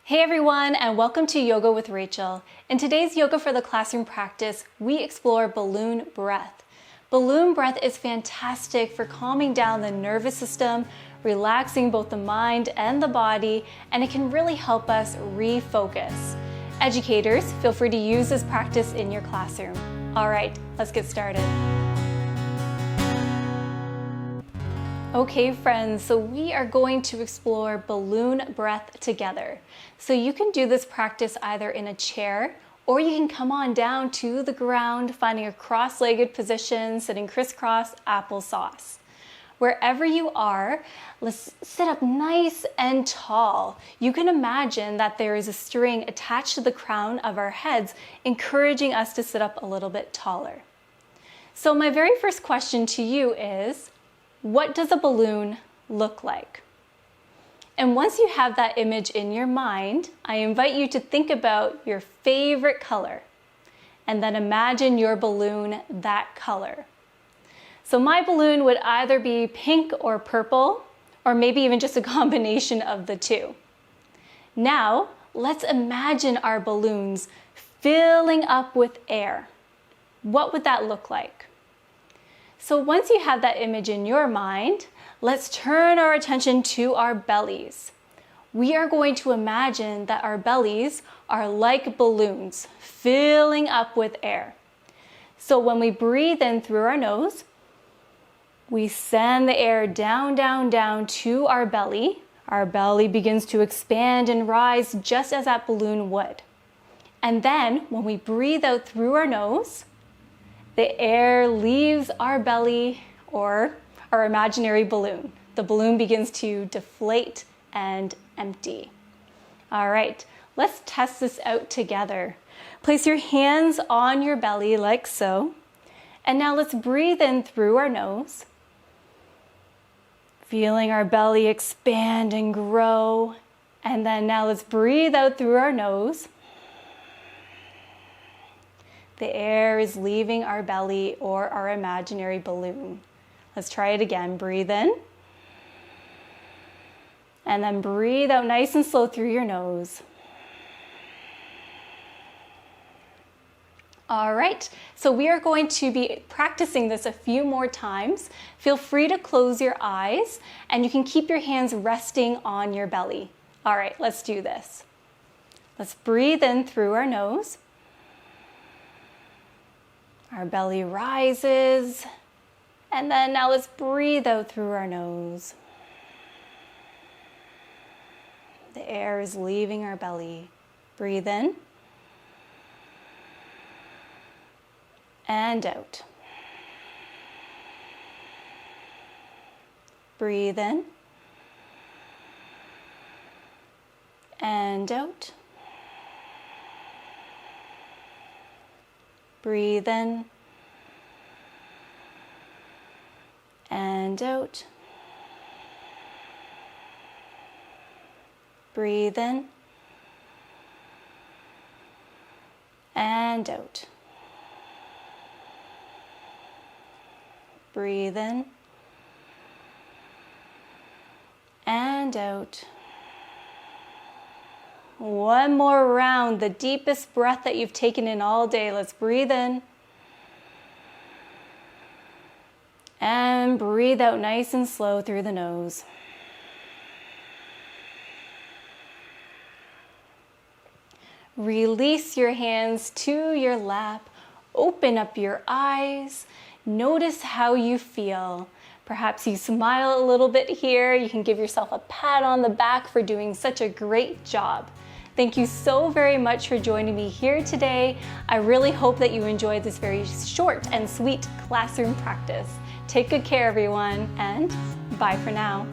Hey everyone, and welcome to Yoga with Rachel. In today's Yoga for the Classroom practice, we explore balloon breath. Balloon breath is fantastic for calming down the nervous system, relaxing both the mind and the body, and it can really help us refocus. Educators, feel free to use this practice in your classroom. All right, let's get started. Okay friends, so we are going to explore balloon breath together. So you can do this practice either in a chair or you can come on down to the ground, finding a cross-legged position, sitting crisscross applesauce. Wherever you are, let's sit up nice and tall. You can imagine that there is a string attached to the crown of our heads, encouraging us to sit up a little bit taller. So my very first question to you is, what does a balloon look like? And once you have that image in your mind, I invite you to think about your favorite color and then imagine your balloon that color. So my balloon would either be pink or purple, or maybe even just a combination of the two. Now, let's imagine our balloons filling up with air. What would that look like? So once you have that image in your mind, let's turn our attention to our bellies. We are going to imagine that our bellies are like balloons, filling up with air. So when we breathe in through our nose, we send the air down, down, down to our belly. Our belly begins to expand and rise just as that balloon would. And then when we breathe out through our nose, the air leaves our belly or our imaginary balloon. The balloon begins to deflate and empty. All right, let's test this out together. Place your hands on your belly like so. And now let's breathe in through our nose, feeling our belly expand and grow. And then now let's breathe out through our nose. The air is leaving our belly or our imaginary balloon. Let's try it again. Breathe in. And then breathe out nice and slow through your nose. All right, so we are going to be practicing this a few more times. Feel free to close your eyes and you can keep your hands resting on your belly. All right, let's do this. Let's breathe in through our nose. Our belly rises, and then now let's breathe out through our nose. The air is leaving our belly. Breathe in and out. Breathe in and out. Breathe in and out. Breathe in and out. Breathe in and out. One more round, the deepest breath that you've taken in all day. Let's breathe in. And breathe out nice and slow through the nose. Release your hands to your lap. Open up your eyes. Notice how you feel. Perhaps you smile a little bit here. You can give yourself a pat on the back for doing such a great job. Thank you so very much for joining me here today. I really hope that you enjoyed this very short and sweet classroom practice. Take good care, everyone, and bye for now.